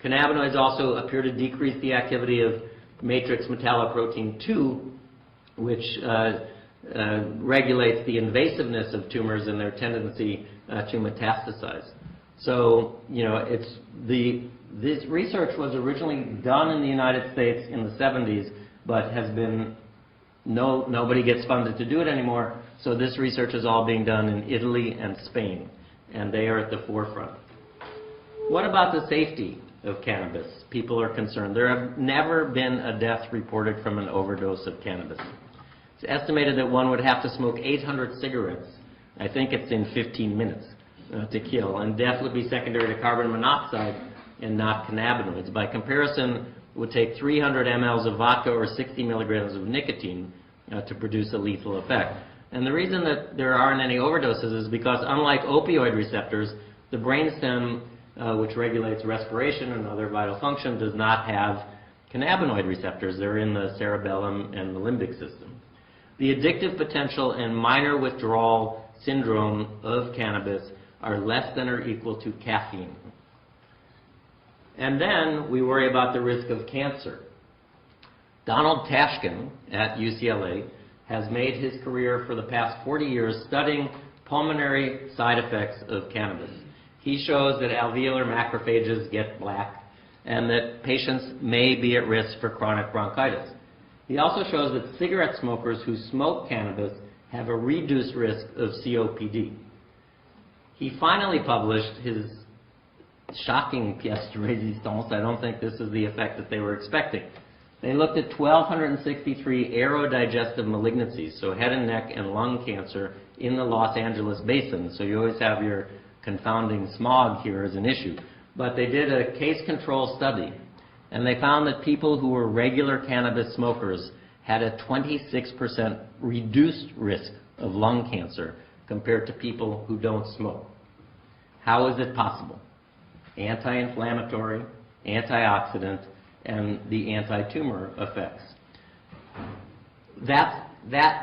Cannabinoids also appear to decrease the activity of matrix metalloprotein 2, which regulates the invasiveness of tumors and their tendency to metastasize. So, you know, this research was originally done in the United States in the 70s, but has been, nobody gets funded to do it anymore, so this research is all being done in Italy and Spain, and they are at the forefront. What about the safety of cannabis? People are concerned. There have never been a death reported from an overdose of cannabis. It's estimated that one would have to smoke 800 cigarettes. I think it's in 15 minutes to kill, and death would be secondary to carbon monoxide and not cannabinoids. By comparison, it would take 300 mLs of vodka or 60 milligrams of nicotine to produce a lethal effect. And the reason that there aren't any overdoses is because, unlike opioid receptors, the brainstem, which regulates respiration and other vital function, does not have cannabinoid receptors. They're in the cerebellum and the limbic system. The addictive potential and minor withdrawal syndrome of cannabis are less than or equal to caffeine. And then we worry about the risk of cancer. Donald Tashkin at UCLA has made his career for the past 40 years studying pulmonary side effects of cannabis. He shows that alveolar macrophages get black and that patients may be at risk for chronic bronchitis. He also shows that cigarette smokers who smoke cannabis have a reduced risk of COPD. He finally published his shocking pièce de résistance. I don't think this is the effect that they were expecting. They looked at 1,263 aerodigestive malignancies, so head and neck and lung cancer in the Los Angeles basin. So you always have your confounding smog here as an issue. But they did a case control study, and they found that people who were regular cannabis smokers had a 26% reduced risk of lung cancer compared to people who don't smoke. How is it possible? Anti-inflammatory, antioxidant, and the anti-tumor effects.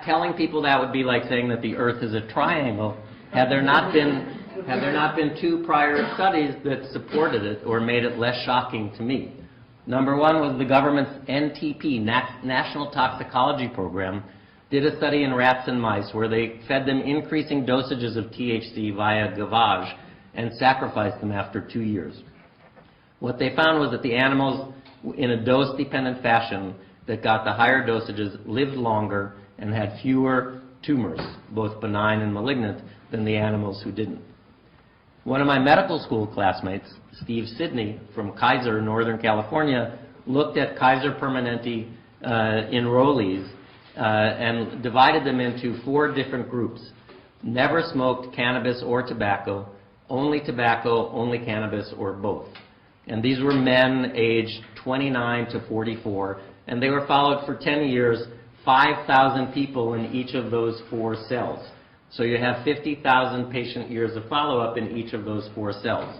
Telling people that would be like saying that the Earth is a triangle. Had there not been two prior studies that supported it or made it less shocking to me. Number one was the government's NTP, National Toxicology Program, did a study in rats and mice where they fed them increasing dosages of THC via gavage and sacrificed them after 2 years. What they found was that the animals, in a dose-dependent fashion, that got the higher dosages lived longer and had fewer tumors, both benign and malignant, than the animals who didn't. One of my medical school classmates, Steve Sidney from Kaiser, Northern California, looked at Kaiser Permanente enrollees and divided them into 4 different groups. Never smoked cannabis or tobacco, only cannabis, or both. And these were men aged 29 to 44, and they were followed for 10 years, 5,000 people in each of those 4 cells. So you have 50,000 patient years of follow-up in each of those 4 cells.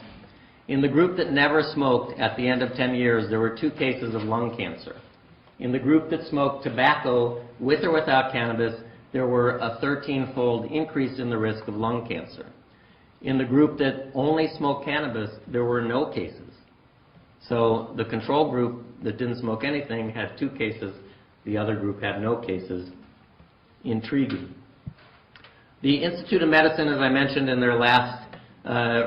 In the group that never smoked, at the end of 10 years, there were 2 cases of lung cancer. In the group that smoked tobacco, with or without cannabis, there were a 13-fold increase in the risk of lung cancer. In the group that only smoked cannabis, there were no cases. So the control group that didn't smoke anything had 2 cases. The other group had no cases. intriguing. The Institute of Medicine, as I mentioned in their last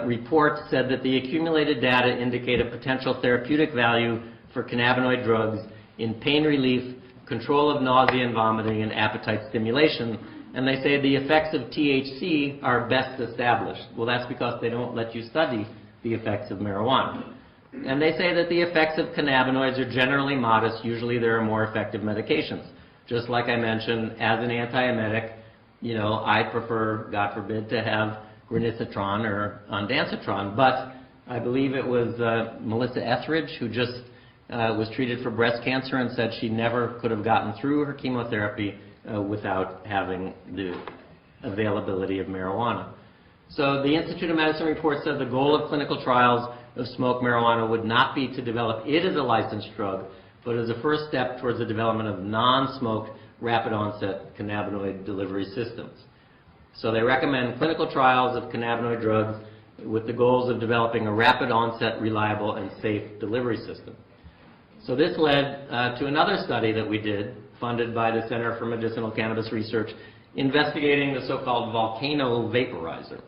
report, said that the accumulated data indicate a potential therapeutic value for cannabinoid drugs in pain relief, control of nausea and vomiting, and appetite stimulation. And they say the effects of THC are best established. Well, that's because they don't let you study the effects of marijuana. And they say that the effects of cannabinoids are generally modest. Usually there are more effective medications. Just like I mentioned, as an antiemetic, you know, I prefer, God forbid, to have granisetron or ondansetron. But I believe it was Melissa Etheridge who just was treated for breast cancer and said she never could have gotten through her chemotherapy without having the availability of marijuana. So the Institute of Medicine report said the goal of clinical trials of smoked marijuana would not be to develop it as a licensed drug, but as a first step towards the development of non-smoked rapid onset cannabinoid delivery systems. So they recommend clinical trials of cannabinoid drugs with the goals of developing a rapid onset, reliable, and safe delivery system. So this led to another study that we did, funded by the Center for Medicinal Cannabis Research, investigating the so-called volcano vaporizer.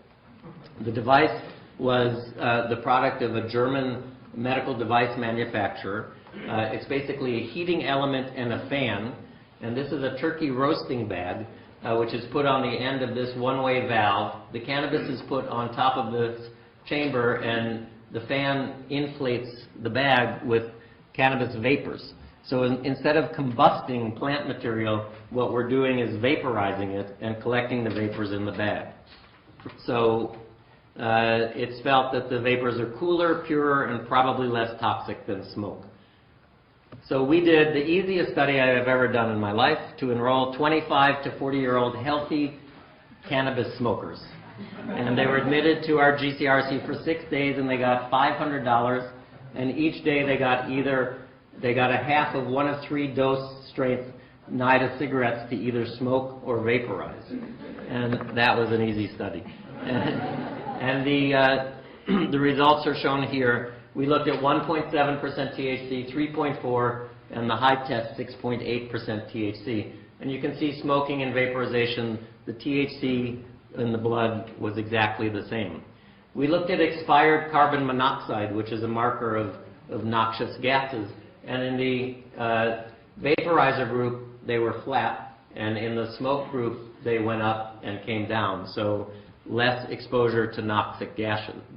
The device was the product of a German medical device manufacturer. It's basically a heating element and a fan, and this is a turkey roasting bag, which is put on the end of this one-way valve. The cannabis is put on top of this chamber, and the fan inflates the bag with cannabis vapors. So instead of combusting plant material, what we're doing is vaporizing it and collecting the vapors in the bag. So it's felt that the vapors are cooler, purer, and probably less toxic than smoke. So we did the easiest study I have ever done in my life to enroll 25 to 40-year-old healthy cannabis smokers. And they were admitted to our GCRC for 6 days, and they got $500. And each day they got a half of one of 3 dose strength NIDA cigarettes to either smoke or vaporize. And that was an easy study. And the results are shown here. We looked at 1.7% THC, 3.4%, and the high test 6.8% THC. And you can see smoking and vaporization, the THC in the blood was exactly the same. We looked at expired carbon monoxide, which is a marker of noxious gases. And in the vaporizer group, they were flat. And in the smoke group, they went up and came down. So less exposure to noxious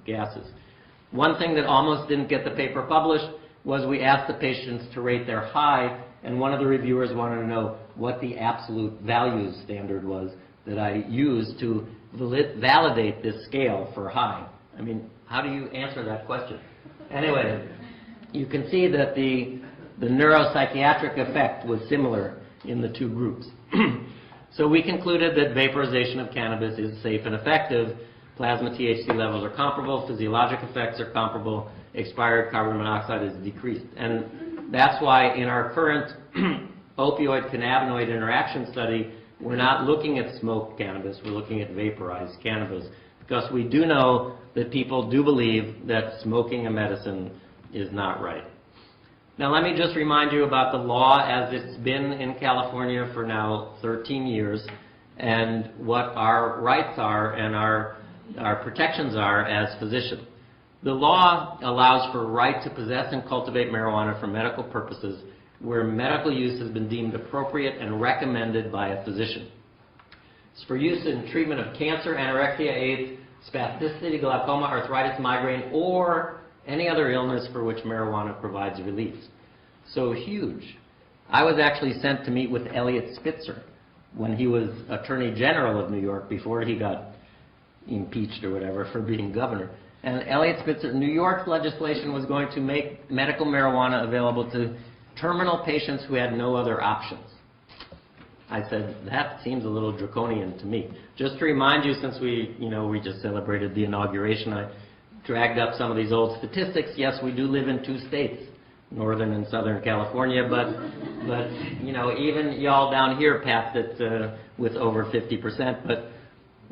gases. One thing that almost didn't get the paper published was we asked the patients to rate their high, and one of the reviewers wanted to know what the absolute values standard was that I used to validate this scale for high. I mean, how do you answer that question? Anyway, you can see that the neuropsychiatric effect was similar in the 2 groups. So we concluded that vaporization of cannabis is safe and effective. Plasma THC levels are comparable, physiologic effects are comparable, expired carbon monoxide is decreased. And that's why in our current opioid cannabinoid interaction study, we're not looking at smoked cannabis, we're looking at vaporized cannabis, because we do know that people do believe that smoking a medicine is not right. Now let me just remind you about the law as it's been in California for now 13 years, and what our rights are and our protections are as physicians. The law allows for right to possess and cultivate marijuana for medical purposes where medical use has been deemed appropriate and recommended by a physician. It's for use in treatment of cancer, anorexia, AIDS, spasticity, glaucoma, arthritis, migraine, or any other illness for which marijuana provides relief. So huge. I was actually sent to meet with Eliot Spitzer when he was Attorney General of New York before he got impeached or whatever for being governor. And Eliot Spitzer, New York's legislation was going to make medical marijuana available to terminal patients who had no other options. I said, that seems a little draconian to me. Just to remind you, since we just celebrated the inauguration, I dragged up some of these old statistics. Yes, we do live in 2 states, Northern and Southern California, but even y'all down here passed it with over 50%. But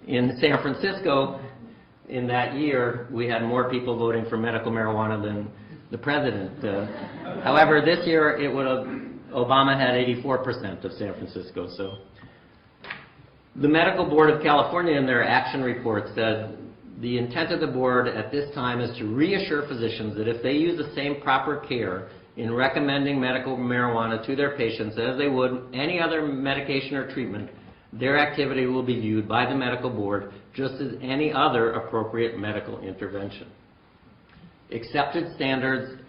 in San Francisco, in that year, we had more people voting for medical marijuana than the president. However, this year, Obama had 84% of San Francisco. So The Medical Board of California in their action report said, the intent of the board at this time is to reassure physicians that if they use the same proper care in recommending medical marijuana to their patients as they would any other medication or treatment, their activity will be viewed by the medical board just as any other appropriate medical intervention. Accepted standards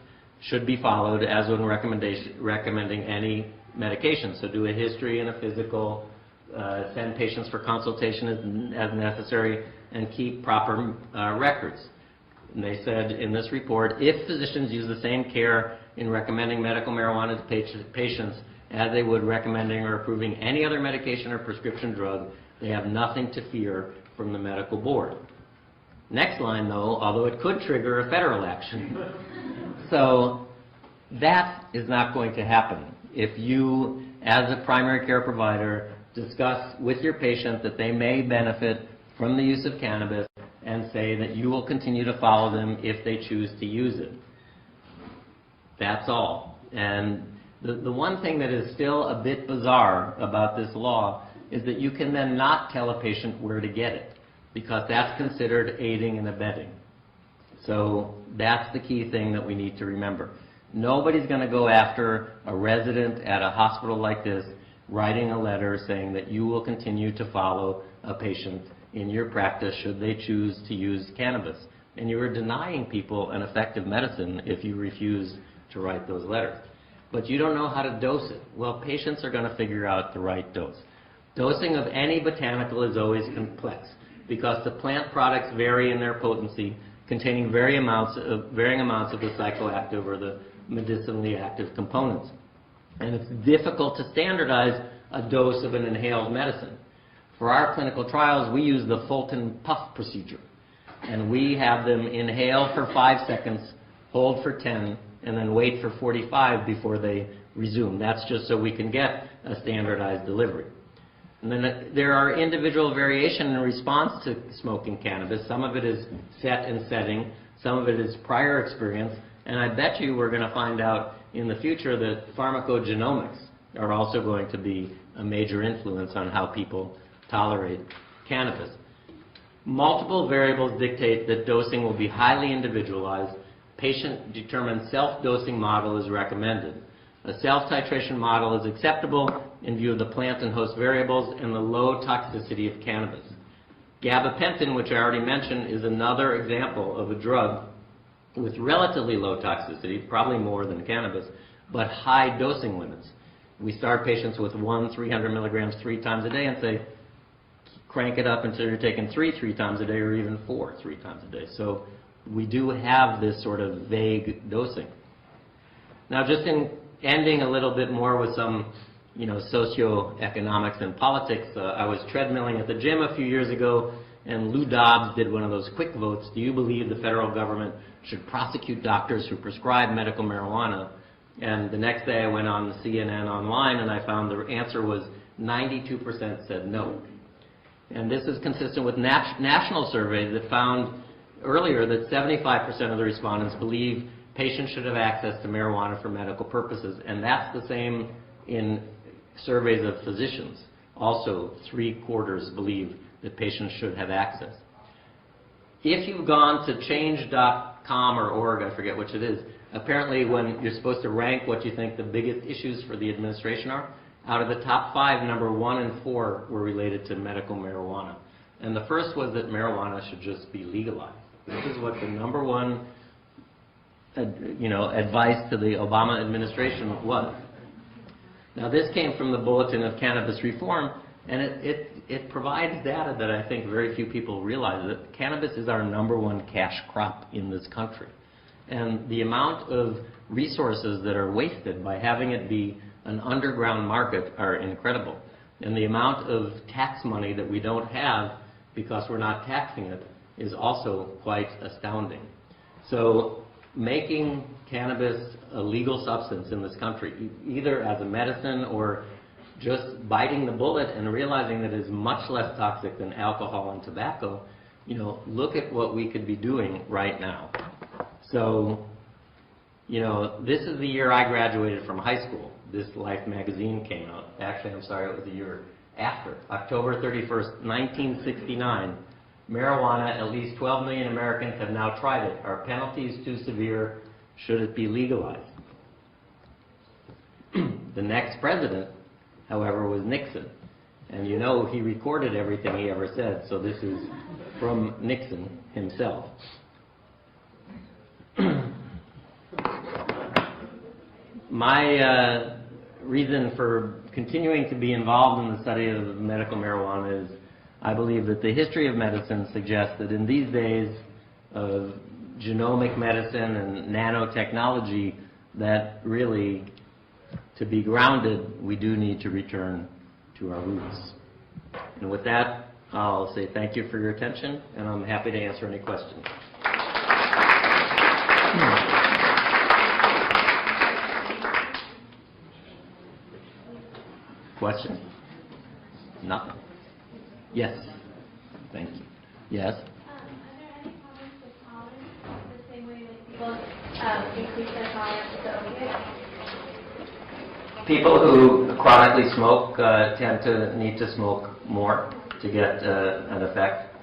should be followed as when recommending any medication. So do a history and a physical, send patients for consultation as necessary, and keep proper records. And they said in this report, if physicians use the same care in recommending medical marijuana to patients as they would recommending or approving any other medication or prescription drug, they have nothing to fear from the medical board. Next line, though, although it could trigger a federal action. So that is not going to happen. If you, as a primary care provider, discuss with your patient that they may benefit from the use of cannabis and say that you will continue to follow them if they choose to use it. That's all. And the one thing that is still a bit bizarre about this law is that you can then not tell a patient where to get it, because that's considered aiding and abetting. So that's the key thing that we need to remember. Nobody's going to go after a resident at a hospital like this writing a letter saying that you will continue to follow a patient in your practice should they choose to use cannabis. And you are denying people an effective medicine if you refuse to write those letters. But you don't know how to dose it. Well, patients are going to figure out the right dose. Dosing of any botanical is always complex because the plant products vary in their potency, containing varying amounts of the psychoactive or the medicinally active components. And it's difficult to standardize a dose of an inhaled medicine. For our clinical trials, we use the Fulton puff procedure. And we have them inhale for 5 seconds, hold for 10, and then wait for 45 before they resume. That's just so we can get a standardized delivery. And then there are individual variation in response to smoking cannabis. Some of it is set and setting. Some of it is prior experience. And I bet you we're going to find out in the future that pharmacogenomics are also going to be a major influence on how people tolerate cannabis. Multiple variables dictate that dosing will be highly individualized. Patient-determined self-dosing model is recommended. A self-titration model is acceptable in view of the plant and host variables and the low toxicity of cannabis. Gabapentin, which I already mentioned, is another example of a drug with relatively low toxicity, probably more than cannabis, but high dosing limits. We start patients with 300 milligrams 3 times a day and say, crank it up until you're taking 3 times a day, or even 4 3 times a day. So we do have this sort of vague dosing. Now, just in ending a little bit more with some, socioeconomics and politics, I was treadmilling at the gym a few years ago, and Lou Dobbs did one of those quick votes. Do you believe the federal government should prosecute doctors who prescribe medical marijuana? And the next day I went on CNN online and I found the answer was 92% said no. And this is consistent with national surveys that found earlier that 75% of the respondents believe patients should have access to marijuana for medical purposes. And that's the same in surveys of physicians. Also, 3/4 believe that patients should have access. If you've gone to change.com or org, I forget which it is, apparently when you're supposed to rank what you think the biggest issues for the administration are, out of the top 5, number 1 and 4 were related to medical marijuana. And the first was that marijuana should just be legalized. This is what the number 1 advice to the Obama administration was. Now, this came from the Bulletin of Cannabis Reform, and it provides data that I think very few people realize, that cannabis is our number 1 cash crop in this country. And the amount of resources that are wasted by having it be an underground market are incredible. And the amount of tax money that we don't have because we're not taxing it is also quite astounding. So making cannabis a legal substance in this country, either as a medicine or just biting the bullet and realizing that it is much less toxic than alcohol and tobacco, look at what we could be doing right now. So, this is the year I graduated from high school. This Life magazine came out. Actually, I'm sorry, it was the year after October 31st, 1969, marijuana, at least 12 million Americans have now tried it. Are penalties too severe? Should it be legalized? The next president, however, was Nixon. And you know he recorded everything he ever said, so this is from Nixon himself. My reason for continuing to be involved in the study of medical marijuana is I believe that the history of medicine suggests that in these days of genomic medicine and nanotechnology, that really, to be grounded, we do need to return to our roots. And with that, I'll say thank you for your attention, and I'm happy to answer any questions. Question? Nothing. Yes. Thank you. Yes? Are there any problems with tolerance, the same way that people increase their tolerance to opiates? People who chronically smoke tend to need to smoke more to get an effect.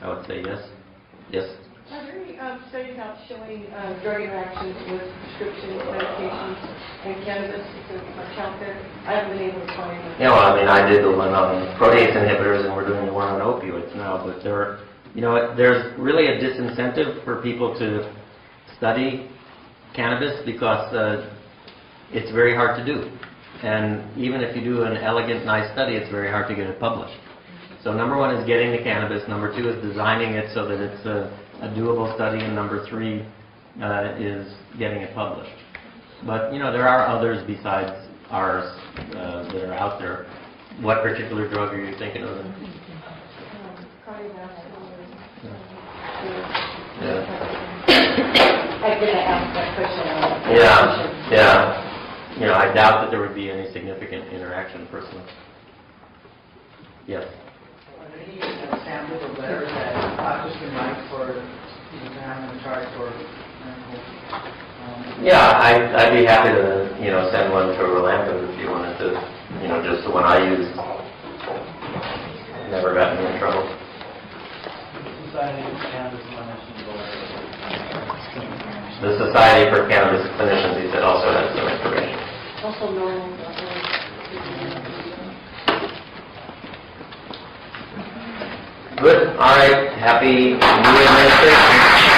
I would say yes. Yes? Are there any studies out showing drug interactions with prescription medications and cannabis out there? I haven't been able to find them. Yeah, well, I mean, I did the one on protease inhibitors, and we're doing the one on opioids now. But there's really a disincentive for people to study cannabis because it's very hard to do. And even if you do an elegant, nice study, it's very hard to get it published. So number one is getting the cannabis. Number two is designing it so that it's a doable study. And number three is getting it published. But, there are others besides ours that are out there. What particular drug are you thinking of? Cardiovascular. Yeah. I did ask that question. Yeah. I doubt that there would be any significant interaction personally. Yes. Are there any samples or letters that doctors can write for to have them charge for medical? Yeah, I'd be happy to send one to Orlando if you wanted to. Just the one I used. Never gotten me in trouble. Society of Cannabis Clinicians. The Society for Cannabis Clinicians, he said, also has some information. Also normal. Good. All right. Happy New Administration.